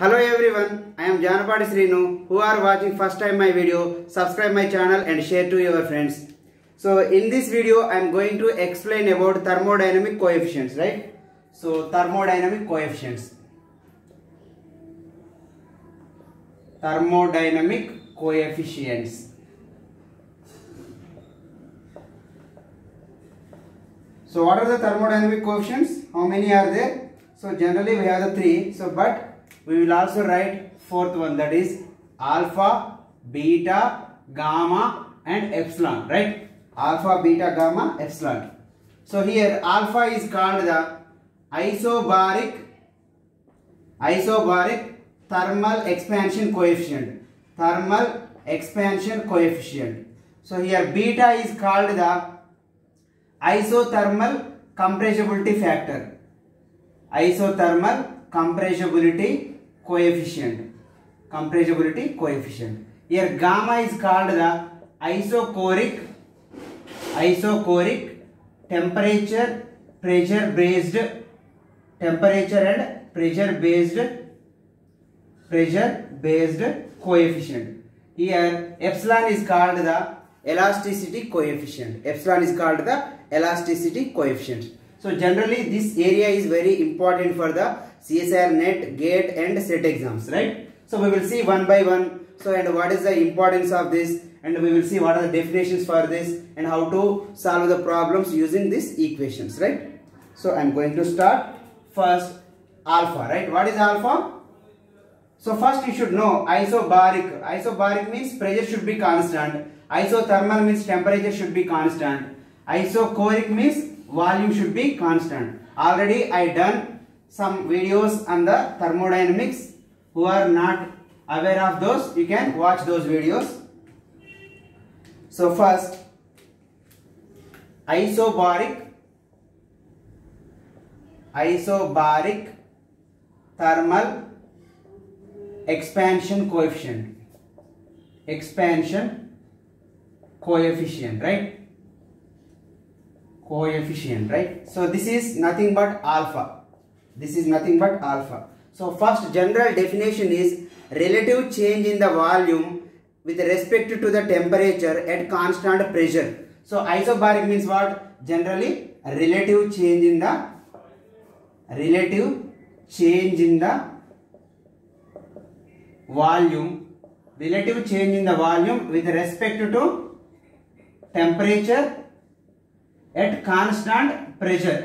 Hello everyone, I am Janapadi Srinu. Who are watching first time my video, subscribe my channel and share to your friends. So in this video I am going to explain about thermodynamic coefficients, right? So thermodynamic coefficients. Thermodynamic coefficients. So what are the thermodynamic coefficients? How many are there? So generally we have the three. So but we will also write fourth one, that is alpha, beta, gamma and epsilon, right? Alpha, beta, gamma, epsilon. So here alpha is called the isobaric thermal expansion coefficient. Thermal expansion coefficient. So here beta is called the isothermal compressibility factor. Isothermal compressibility coefficient. Compressibility coefficient. Here gamma is called the isochoric temperature based coefficient. Here epsilon is called the elasticity coefficient. Epsilon is called the elasticity coefficient. So generally this area is very important for the CSIR NET, GATE and SET exams, right? So we will see one by one. So and what is the importance of this, and we will see what are the definitions for this and how to solve the problems using these equations, right? So I am going to start first alpha, right? What is alpha? So first you should know isobaric. Isobaric means pressure should be constant. Isothermal means temperature should be constant. Isochoric means volume should be constant. Already I done some videos on the thermodynamics. Who are not aware of those, you can watch those videos. So first isobaric thermal expansion coefficient, right? So this is nothing but alpha. So first general definition is relative change in the volume with respect to the temperature at constant pressure. So isobaric means what? Generally relative change in the volume with respect to temperature at constant pressure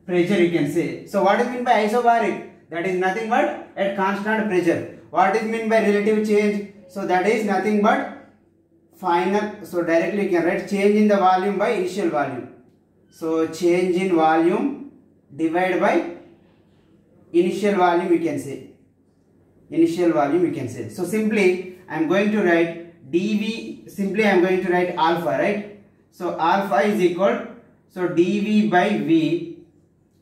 you can say. So what is meant by isobaric? That is nothing but at constant pressure. What is meant by relative change? So that is nothing but final. So directly you can write change in the volume by initial volume. So change in volume divided by initial volume you can say. So simply I am going to write dV. Simply I am going to write alpha, right? So alpha is equal, so dV by V.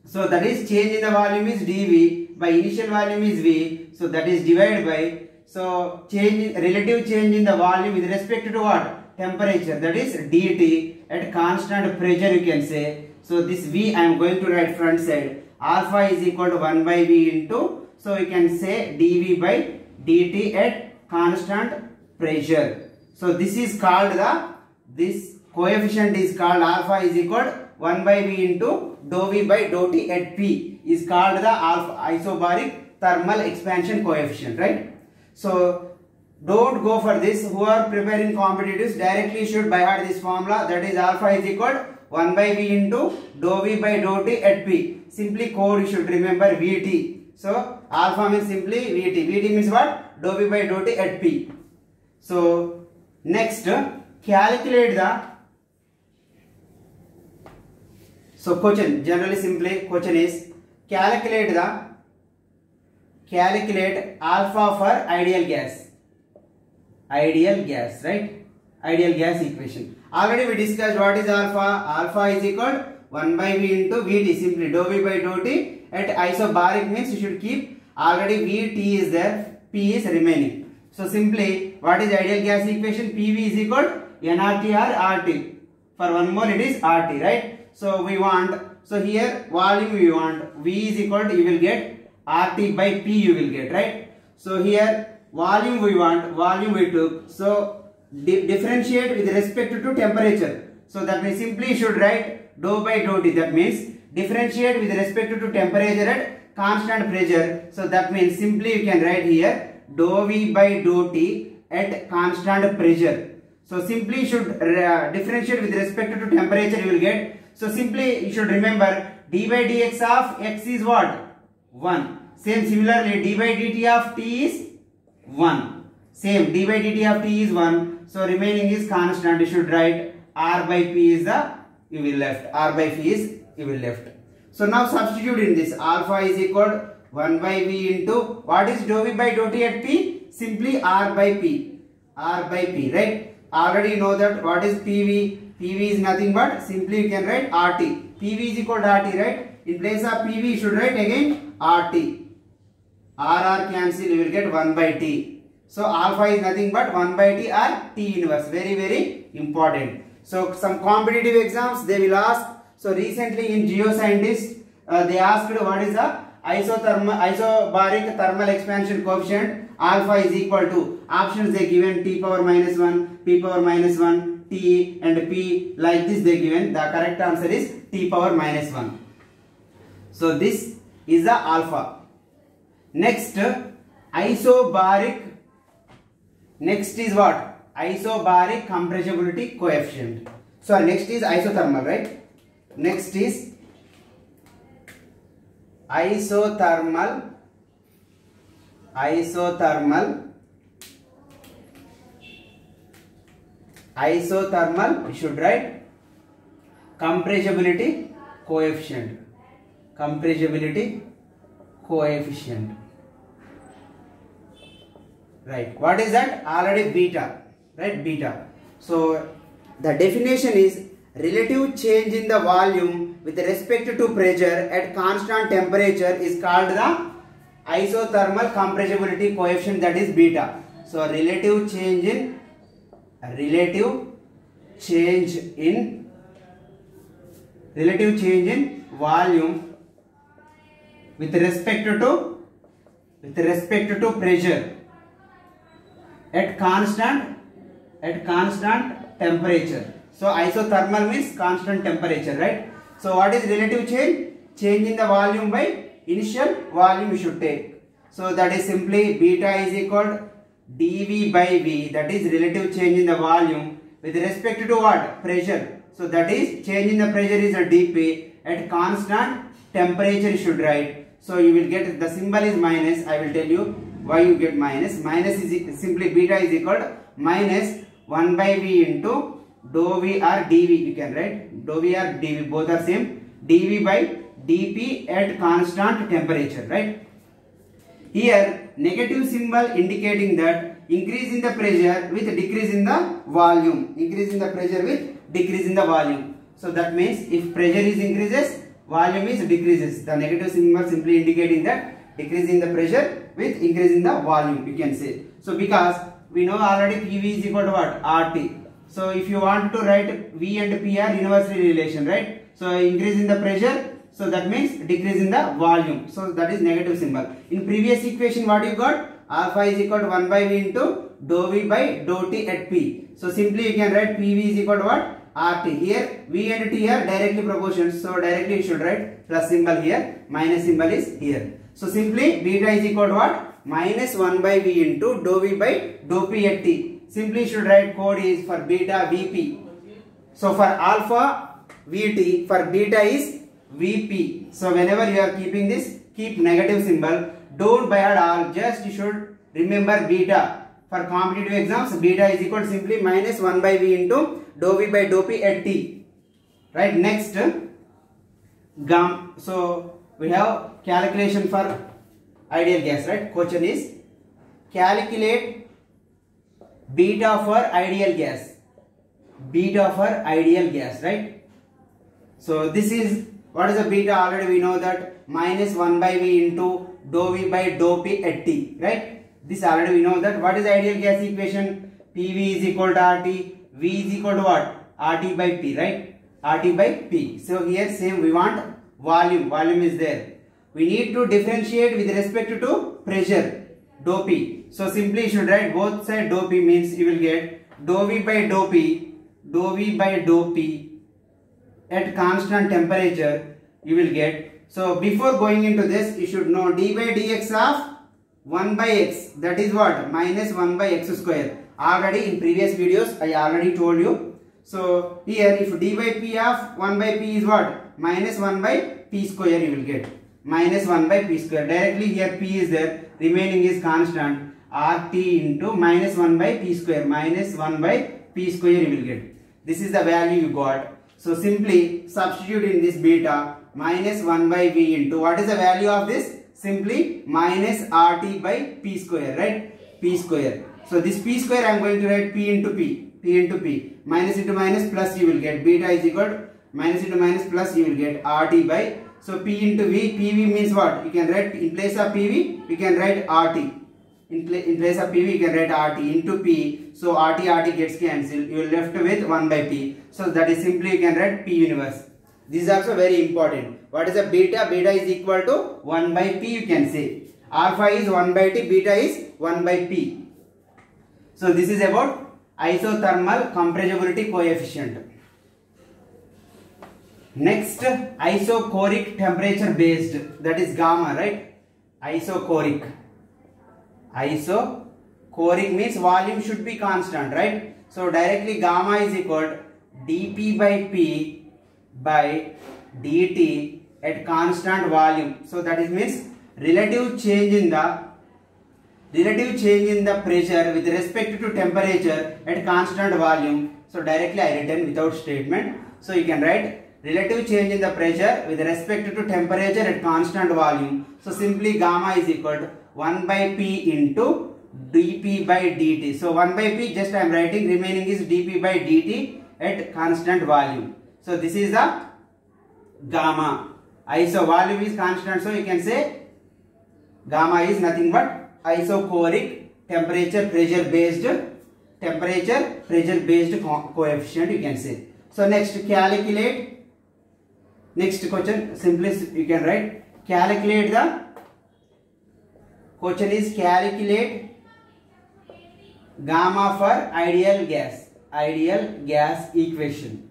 So that is change in the volume is dV by initial volume is V. So that is divided by, so relative change in the volume with respect to what? Temperature, that is dt at constant pressure you can say. So this V I am going to write front side. Alpha is equal to 1 by V into, so you can say dV by dt at constant pressure. So this is called this coefficient is called alpha is equal to 1 by V into dou V by dou T at P is called the alpha isobaric thermal expansion coefficient, right? So don't go for this. Who are preparing competitives directly should by heart this formula, that is alpha is equal to 1 by V into dou V by dou T at P. Simply code you should remember VT. So alpha means simply VT. VT means what? Dou V by dou T at P. So next calculate the, so question, generally simply question is calculate alpha for ideal gas, right? Ideal gas equation. Already we discussed what is alpha. Alpha is equal to 1 by V into Vt, simply dou V by dou T at isobaric means you should keep already Vt is there, P is remaining. So simply what is ideal gas equation? PV is equal to nRT or RT. For one mole it is RT, right? So we want, so here volume we want V is equal to, you will get RT by P you will get, right? So here volume we want, volume we took. So differentiate with respect to temperature. So that means simply you should write dou by dou T. That means differentiate with respect to temperature at constant pressure. So that means simply you can write here dou V by dou T at constant pressure. So simply you should differentiate with respect to temperature you will get. So simply you should remember d by dx of x is what? 1. Same similarly d by dt of t is 1. Same d by dt of t is 1. So remaining is constant. You should write r by p is the you will left. R by p is you will left. So now substitute in this. Alpha is equal 1 by v into what is dou v by dou t at p? Simply r by p. R by p, right? Already you know that what is PV. PV is nothing but simply you can write RT. PV is equal to RT, right? In place of PV you should write again RT. RR cancel, you will get 1 by T. So alpha is nothing but 1 by T or T inverse. Very, very important. So some competitive exams they will ask. So recently in geoscientists they asked what is the isobaric thermal expansion coefficient. Alpha is equal to options they given T power minus 1, P power minus 1, T and P, like this they given. The correct answer is T power minus 1. So this is the alpha. Next isobaric. Next is what? Isobaric compressibility coefficient. Sorry, next is isothermal, right? Next is isothermal you should write compressibility coefficient. Right, what is that? Already beta, right? Beta. So the definition is relative change in the volume with respect to pressure at constant temperature is called the isothermal compressibility coefficient, that is beta. So relative change in volume with respect to pressure at constant temperature. So isothermal means constant temperature, right? So what is relative change? Change in the volume by initial volume you should take. So that is simply beta is equal dV by V, that is relative change in the volume with respect to what? Pressure. So that is change in the pressure is a dP at constant temperature you should write. So you will get the symbol is minus. I will tell you why you get minus. Minus is simply beta is equal to minus 1 by V into dou V or dV you can write. Dou V or dV both are same. dV by dP at constant temperature, right? Here negative symbol indicating that increase in the pressure with decrease in the volume. Increase in the pressure with decrease in the volume. So that means if pressure is increases, volume is decreases. The negative symbol simply indicating that decrease in the pressure with increase in the volume you can say. So because we know already PV is equal to what? RT. So if you want to write V and P are inversely relation, right? So increase in the pressure, so that means decrease in the volume. So that is negative symbol. In previous equation what you got? Alpha is equal to 1 by V into dou V by dou T at P. So simply you can write PV is equal to what? RT. Here V and T are directly proportions. So directly you should write plus symbol here. Minus symbol is here. So simply beta is equal to what? Minus 1 by V into dou V by dou P at T. Simply you should write code is for beta VP. So for alpha VT, for beta is VP. So whenever you are keeping this, keep negative symbol. Don't by at all. Just you should remember beta. For competitive exams, beta is equal to simply minus 1 by V into dou V by dou P at T. Right. Next, so we have calculation for ideal gas. Right. Question is calculate beta for ideal gas. Beta for ideal gas. Right. So this is what is the beta? Already we know that minus 1 by V into dou V by dou P at T, right? This already we know that. What is the ideal gas equation? PV is equal to RT, V is equal to what? RT by P, right? RT by P. So here same we want volume. Volume is there. we need to differentiate with respect to pressure, dou P. So simply you should write both side dou P means you will get dou V by dou P, dou V by dou P at constant temperature you will get. So before going into this, you should know d by dx of 1 by x, that is what? Minus 1 by x square. Already in previous videos I already told you. So here if d by p of 1 by p is what? Minus 1 by p square you will get. Minus 1 by p square. Directly here p is there, remaining is constant. RT into minus 1 by p square. Minus 1 by p square you will get. This is the value you got. So simply substitute in this beta, minus 1 by v into, what is the value of this? Simply minus RT by p square, right? P square. So this p square I am going to write p into p. P into p. Minus into minus plus you will get. Beta is equal to minus into minus plus you will get RT by. So p into v. PV means what? You can write in place of PV, you can write RT. In place of PV you can write RT into P. So RT gets cancelled. You are left with 1 by P. So that is simply you can write P universe. This is also very important. What is a beta? Beta is equal to 1 by P you can say. Alpha is 1 by T, beta is 1 by P. So this is about isothermal compressibility coefficient. Next, isochoric temperature based, that is gamma, right? Isochoric. Isochoric means volume should be constant, right? So directly gamma is equal to dP by P by dt at constant volume. So that is means relative change in the pressure with respect to temperature at constant volume. So directly I written without statement. So you can write relative change in the pressure with respect to temperature at constant volume. So simply gamma is equal to 1 by P into dP by dt. So 1 by P just I am writing, remaining is dP by dt at constant volume. So this is the gamma. So volume is constant, so you can say gamma is nothing but isochoric temperature pressure based coefficient you can say. So next calculate, next question simply you can write calculate the question is calculate gamma for ideal gas equation,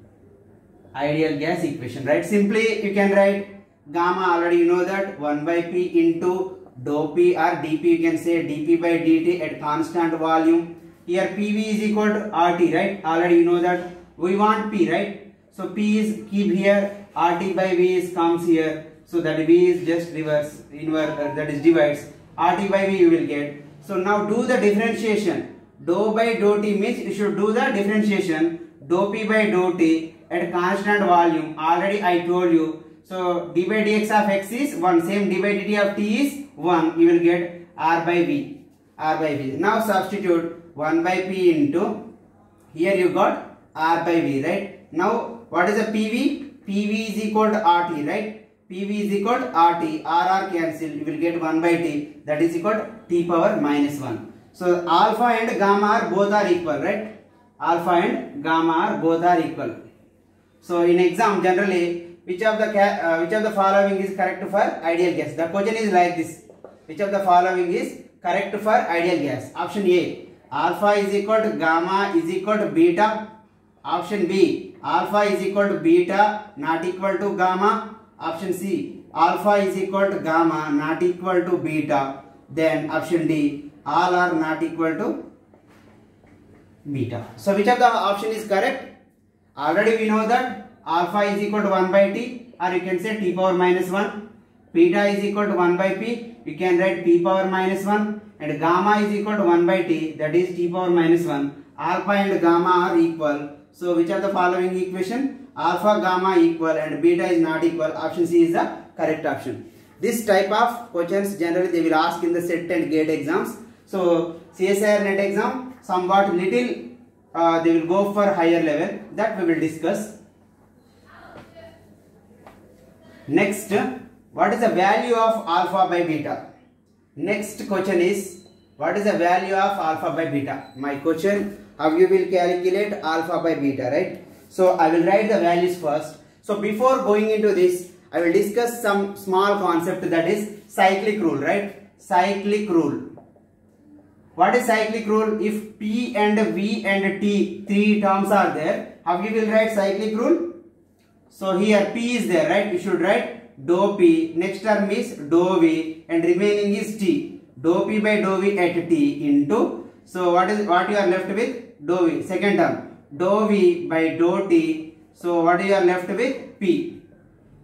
right? Simply you can write gamma, already you know that 1 by P into dou P or dP, you can say dP by dt at constant volume. Here PV is equal to RT, right? Already you know that we want P, right? So P is keep here, RT by V is comes here. So that V is just reverse, that is divides. RT by V you will get. So now do the differentiation. Dou by dou T means you should do the differentiation. Dou P by dou T at constant volume. Already I told you. So d by dx of x is 1. Same d by dt of t is 1. You will get R by V. Now substitute 1 by P into, here you got R by V, right? Now what is the PV? PV is equal to RT, right? PV is equal to RT. RR cancel. You will get 1 by T. That is equal to T power minus 1. So alpha and gamma are both are equal, right? Alpha and gamma are both are equal. So in exam generally, which of the following is correct for ideal gas? The question is like this. Which of the following is correct for ideal gas? Option A, alpha is equal to gamma is equal to beta. Option B, alpha is equal to beta not equal to gamma. Option C, alpha is equal to gamma not equal to beta. Then option D, all are not equal to beta. So which of the option is correct? Already we know that alpha is equal to 1 by T, or you can say T power minus 1. Beta is equal to 1 by P, you can write P power minus 1. And gamma is equal to 1 by T, that is T power minus 1. Alpha and gamma are equal. So which of the following equation? Alpha, gamma equal and beta is not equal. Option C is the correct option. This type of questions generally they will ask in the SET and GATE exams. So CSIR NET exam somewhat little they will go for higher level, that we will discuss. Next, what is the value of alpha by beta? Next question is, what is the value of alpha by beta? My question, how you will calculate alpha by beta, right? So I will write the values first. So before going into this, I will discuss some small concept, that is cyclic rule, right? Cyclic rule. What is cyclic rule? If P and V and T, three terms are there, how you will write cyclic rule? So here P is there, right? You should write dou P, next term is dou V, and remaining is T. Dou P by dou V at T into, so what you are left with? Dou V. Second term, dou V by dou T, so what you are left with? P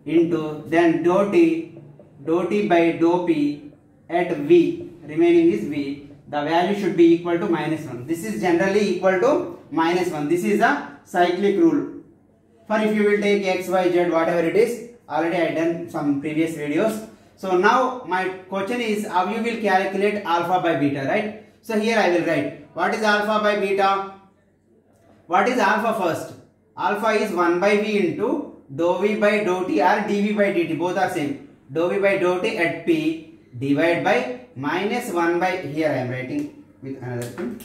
into, then dou T by dou P at V, remaining is V. The value should be equal to -1. This is generally equal to -1. This is a cyclic rule. For if you will take X, Y, Z, whatever it is, already I done some previous videos. So now my question is how you will calculate alpha by beta, right? So here I will write what is alpha by beta. What is alpha first? Alpha is 1 by V into dou V by dou T or dV by dt, both are same. Dou V by dou T at P divided by -1 by, here I am writing with another thing.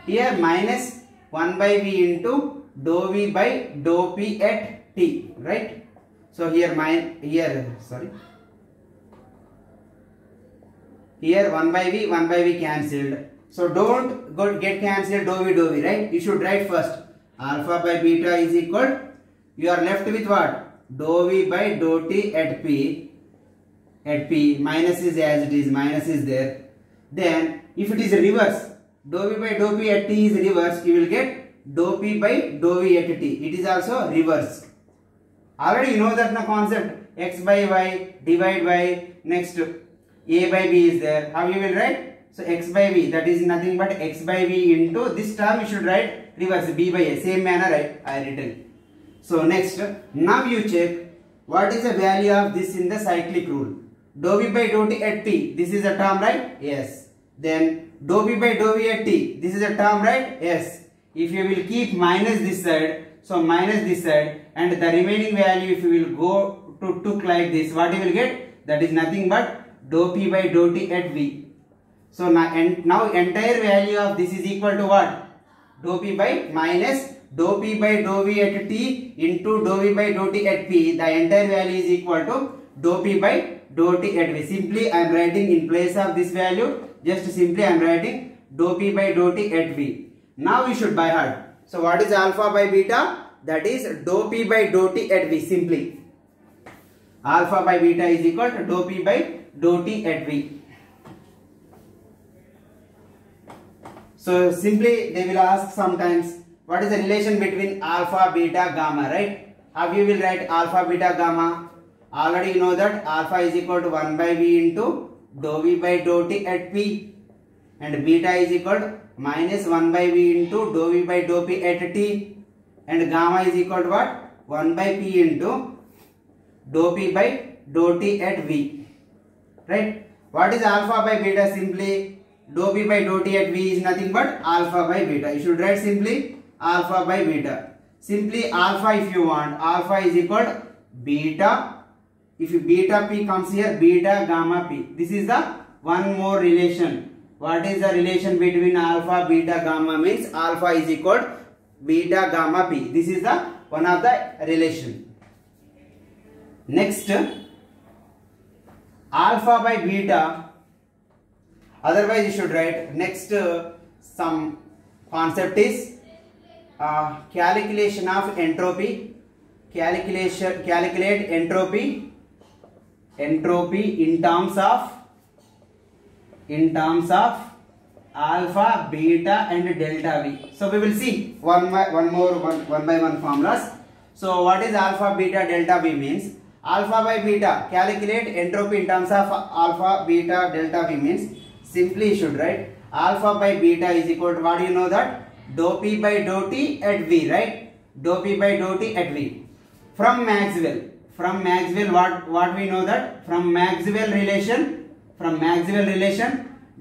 Here -1 by V into dou V by dou P at T, right? So here here 1 by V cancelled. So don't get cancelled dou V, right? You should write first alpha by beta is equal, you are left with what? Dou V by dou T at P. Minus is as it is, minus is there. Then if it is reverse, dou V by dou P at T is reverse, you will get dou P by dou V at T. It is also reverse. Already you know that the concept, X by Y divide by, next A by B is there. How you will write? So X by V, that is nothing but X by V into, this term you should write reverse, B by A, same manner I written. So next, now you check what is the value of this in the cyclic rule. Dou V by dou T at T, this is a term, right? Yes. Then dou V by dou V at T, this is a term, right? Yes. If you will keep minus this side, so minus this side, and the remaining value if you will go to took like this, what you will get? That is nothing but dou P by dou T at V. So now entire value of this is equal to what? Dou P by minus dou P by dou V at T into dou V by dou T at P. The entire value is equal to dou P by dou T at V. Simply I am writing in place of this value, just simply I am writing dou P by dou T at V. Now we should by heart. So what is alpha by beta? That is dou P by dou T at V. Simply alpha by beta is equal to dou P by dou T at V. So simply they will ask sometimes what is the relation between alpha, beta, gamma, right? How you will write alpha, beta, gamma? Already you know that alpha is equal to 1 by V into dou V by dou T at P, and beta is equal to -1 by V into dou V by dou P at T, and gamma is equal to what? 1 by P into dou P by dou T at V, right? What is alpha by beta? Simply dou P by dou T at V is nothing but alpha by beta. You should write simply alpha by beta. Simply alpha, if you want, alpha is equal to beta. If beta P comes here, beta gamma P. This is the one more relation. What is the relation between alpha, beta, gamma? Means alpha is equal to beta gamma P. This is the one of the relation. Next, alpha by beta. Otherwise you should write next some concept is calculation of entropy. Calculate entropy in terms of alpha, beta and delta V. So we will see one by one formulas. So what is alpha, beta, delta V means? Alpha by beta, calculate entropy in terms of alpha, beta, delta V means simply you should write alpha by beta is equal to, what do you know that? Dou P by dou T at V, right? Dou P by dou T at V. From Maxwell, what we know that? From Maxwell relation,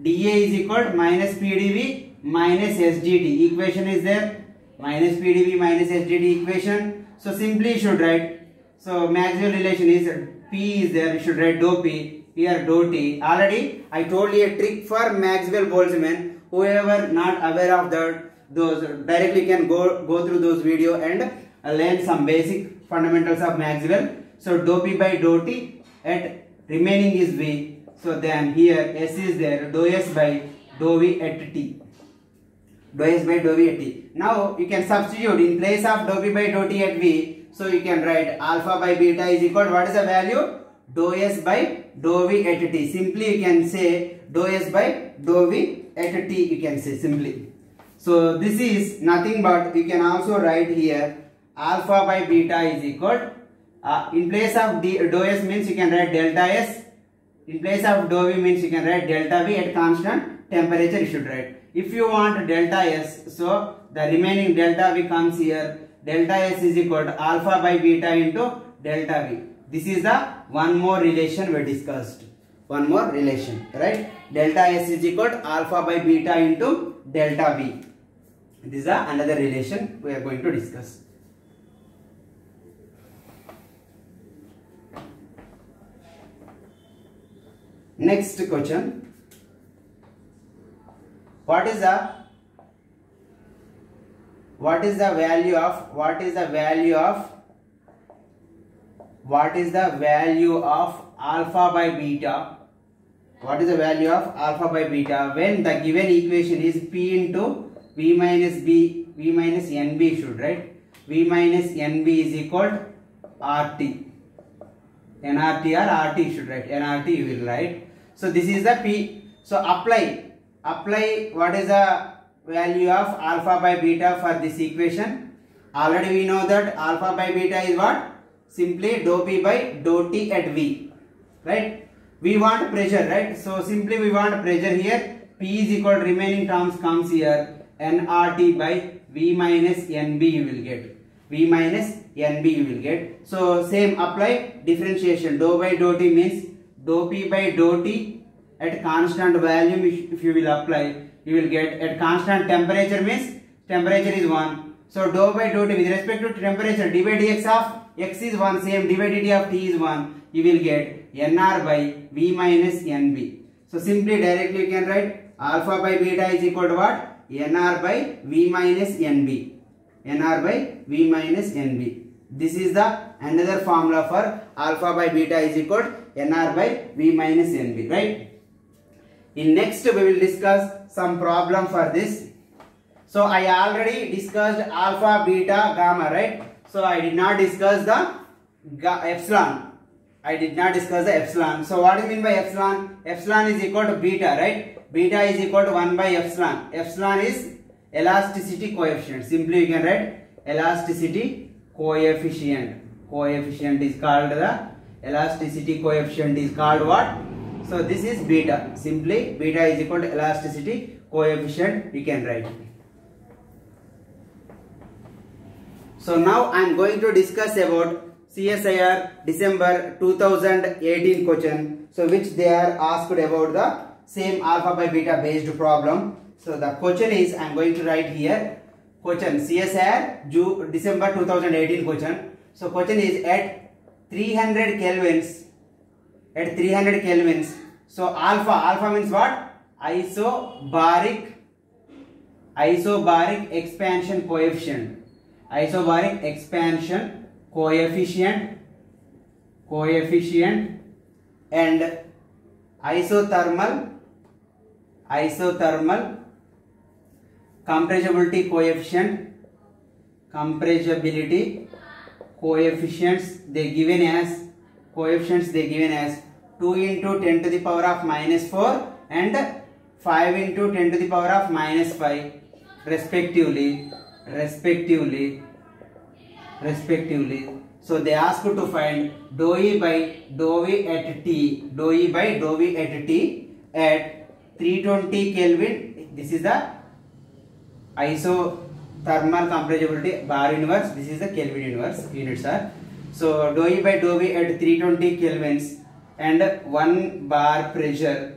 dA is equal to minus PdV minus SdT. Equation is there, minus PdV minus SdT equation. So simply you should write, so Maxwell relation is P is there, you should write dou P, here dou T. Already I told you a trick for Maxwell Boltzmann. Whoever not aware of that, those directly can go through those video and learn some basic fundamentals of Maxwell. So dou P by dou T at remaining is V. So then here S is there, dou S by dou V at T. Dou S by dou V at T. Now you can substitute in place of dou P by dou T at V. So you can write alpha by beta is equal to what is the value? Dou S by dou V at T. Simply you can say dou S by dou V at T, you can say simply. So this is nothing but you can also write here alpha by beta is equal in place of dou S means you can write delta S. In place of dou V means you can write delta V at constant temperature you should write. If you want delta S, so the remaining delta V comes here. Delta S is equal to alpha by beta into delta V. This is the one more relation we discussed. One more relation, right? Delta S is equal to alpha by beta into delta V. This is another relation we are going to discuss. Next question. What is the value of alpha by beta? What is the value of alpha by beta when the given equation is P into V minus NB should write. V minus NB is equal to RT. NRT or RT should write. NRT you will write. So this is the P. So apply what is the value of alpha by beta for this equation. Already we know that alpha by beta is what? Simply dou P by dou T at V. Right? We want pressure, right? So simply we want pressure here. P is equal to remaining terms comes here. nRT by V minus NB you will get. V minus NB you will get. So same apply differentiation. Dou by dou T means dou P by dou T at constant volume. If you will apply, you will get at constant temperature means temperature is 1. So dou by dou T with respect to temperature, d by dx of x is 1, same d by dt of t is 1. You will get nR by V minus NB. So simply directly you can write alpha by beta is equal to what? nR by V minus NB. nR by V minus NB. This is the another formula for alpha by beta is equal to nR by V minus NB, right? In next we will discuss some problem for this. So I already discussed alpha, beta, gamma, right? So I did not discuss the epsilon. I did not discuss the epsilon. So what do you mean by epsilon? Epsilon is equal to beta, right? Beta is equal to 1 by epsilon. Epsilon is elasticity coefficient. Simply you can write elasticity coefficient. Coefficient is called the elasticity coefficient is called what? So this is beta. Simply beta is equal to elasticity coefficient you can write. So now I am going to discuss about CSIR December 2018 question. So which they are asked about the same alpha by beta based problem. So the question is, I am going to write here question CSIR December 2018 question. So question is at 300 kelvins. At 300 kelvins. So alpha means what? Isobaric expansion coefficient. Isobaric expansion coefficient and isothermal compressibility coefficients they given as 2 into 10 to the power of minus 4 and 5 into 10 to the power of minus 5 respectively. So they ask you to find dou E by dou V at T. Dou E by dou V at T at 320 Kelvin. This is the isothermal compressibility bar inverse. This is the Kelvin inverse units are. So dou E by dou V at 320 kelvins and 1 bar pressure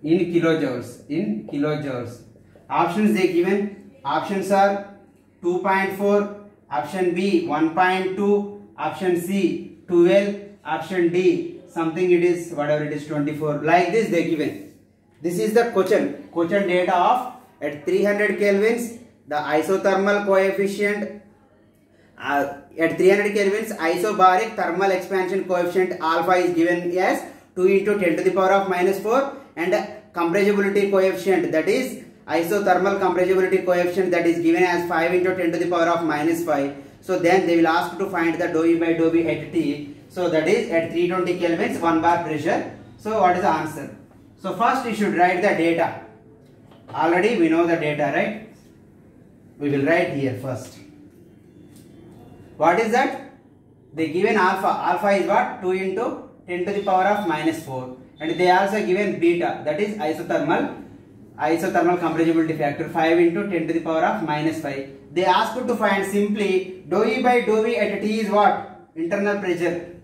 in kilojoules. Options they given. Options are 2.4, option B 1.2, option C 12, option D something it is whatever it is 24. Like this they given. This is the question data of at 300 kelvins the isothermal coefficient At 300 kelvins, isobaric thermal expansion coefficient alpha is given as 2 into 10 to the power of minus 4, and compressibility coefficient, that is isothermal compressibility coefficient, that is given as 5 into 10 to the power of minus 5. So then they will ask to find the dou E by dou V at T. So that is at 320 kelvins 1 bar pressure. So what is the answer? So first you should write the data. Already we know the data, right? We will write here first. What is that? They given alpha. Alpha is what? 2 into 10 to the power of minus 4. And they also given beta, that is isothermal compressibility factor, 5 into 10 to the power of minus 5. They asked to find simply dou E by dou V at T is what? Internal pressure.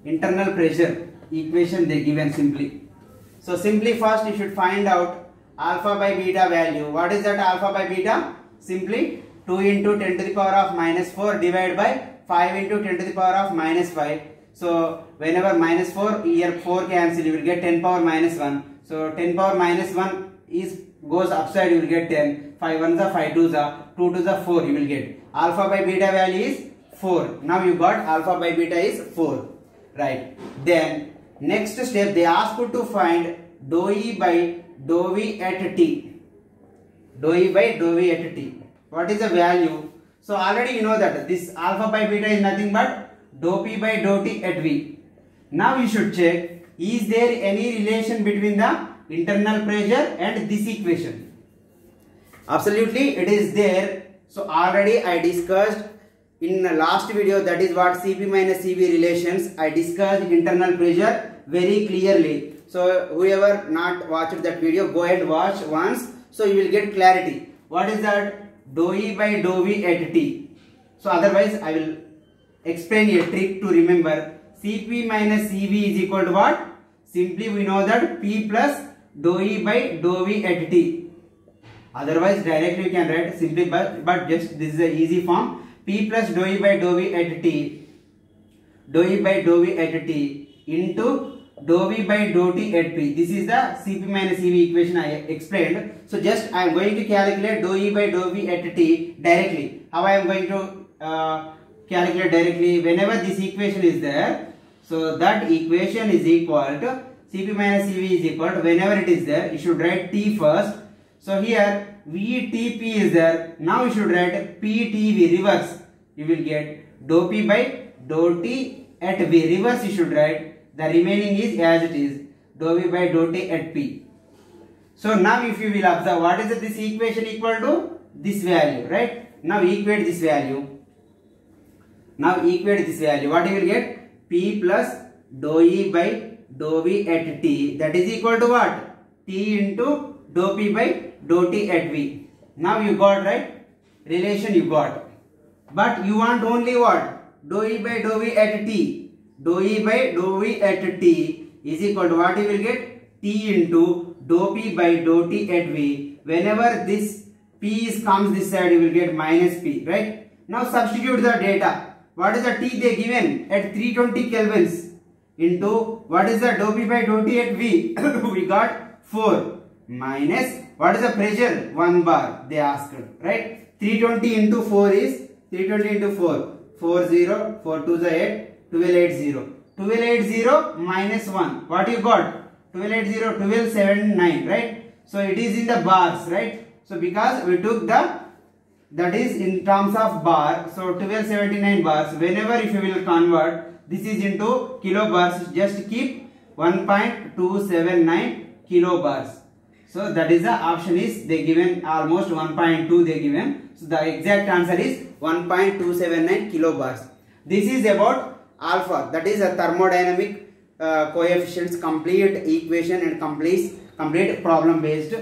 Internal pressure equation they given simply. So simply first you should find out alpha by beta value. What is that alpha by beta? Simply 2 into 10 to the power of minus 4 divided by 5 into 10 to the power of minus 5. So whenever minus 4, here 4 cancel, you will get 10 power minus 1. So 10 power minus 1 goes upside, you will get 10. 5 1s are 5 2s are 2 2s are 4, you will get. Alpha by beta value is 4. Now you got alpha by beta is 4. Right. Then next step they ask you to find dou E by dou V at T. Dou E by dou V at T. What is the value? So already you know that this alpha by beta is nothing but dou P by dou T at V. Now you should check, is there any relation between the internal pressure and this equation? Absolutely it is there. So already I discussed in the last video, that is what Cp minus Cv relations. I discussed internal pressure very clearly. So whoever not watched that video, go and watch once, so you will get clarity. What is that? Dou E by dou V at T. So otherwise I will explain a trick to remember. Cp minus Cv is equal to what? Simply we know that P plus dou E by dou V at T. Otherwise directly you can write simply, but just this is a easy form. P plus dou E by dou V at T. Dou E by dou V at T into dou V by dou T at P. This is the Cp minus Cv equation I explained. So just I am going to calculate dou E by dou V at T directly. How I am going to calculate directly? Whenever this equation is there, so that equation is equal to Cp minus Cv is equal to, whenever it is there, you should write T first. So here VTP is there. Now you should write PTV reverse. You will get dou P by dou T at V. Reverse you should write. The remaining is as it is, dou V by dou T at P. So now if you will observe, what is this equation equal to? This value, right? Now equate this value. What you will get? P plus dou E by dou V at T. That is equal to what? T into dou P by dou T at V. Now you got, right? Relation you got. But you want only what? Dou E by dou V at T. Dou E by dou V at T is equal to what you will get? T into dou P by dou T at V. Whenever this P comes this side, you will get minus P, right? Now substitute the data. What is the T they given? At 320 kelvins into what is the dou P by dou T at V? We got 4 minus what is the pressure? 1 bar they asked, right? 320 into 4 is 320 into 4. 40, 4 2 is 8. 1280. 1280 minus 1. What you got? 1280, 1279, right? So it is in the bars, right? So because we took that is in terms of bar, so 1279 bars. Whenever if you will convert, this is into kilobars, just keep 1.279 kilobars. So that is the option is they given almost 1.2 they given. So the exact answer is 1.279 kilobars. This is about alpha, that is a thermodynamic coefficients, complete equation and complete problem based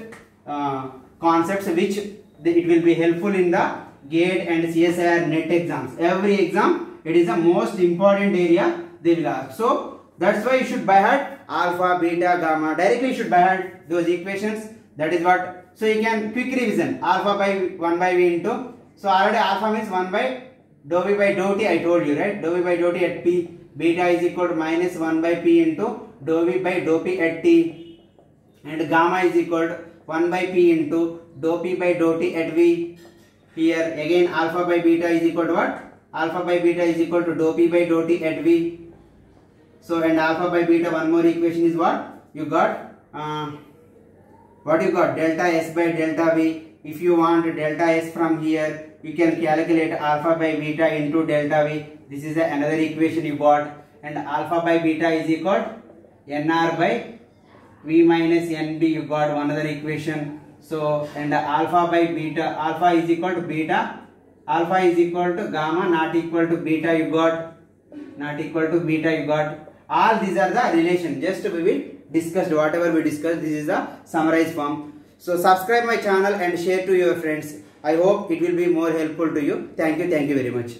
concepts which it will be helpful in the GATE and CSIR NET exams. Every exam it is the most important area they will ask. So that's why you should by heart alpha, beta, gamma. Directly you should by heart those equations. That is what. So you can quick revision alpha by 1 by V into. So already alpha means 1 by dou V by dou T, I told you, right? Dou V by dou T at P. Beta is equal to minus 1 by P into dou V by dou P at T. And gamma is equal to 1 by P into dou P by dou T at V. Here again alpha by beta is equal to what? alpha by beta is equal to dou p by dou t at v. So and alpha by beta, one more equation is what you got, delta s by delta v. If you want delta s from here, you can calculate alpha by beta into delta v. This is another equation you got, and alpha by beta is equal nr by v minus nb, you got one other equation. So and alpha by beta, alpha is equal to beta, alpha is equal to gamma, not equal to beta, you got, not equal to beta, you got. All these are the relation, just we will discuss whatever we discussed. This is the summarized form. So subscribe my channel and share to your friends. I hope it will be more helpful to you. Thank you very much.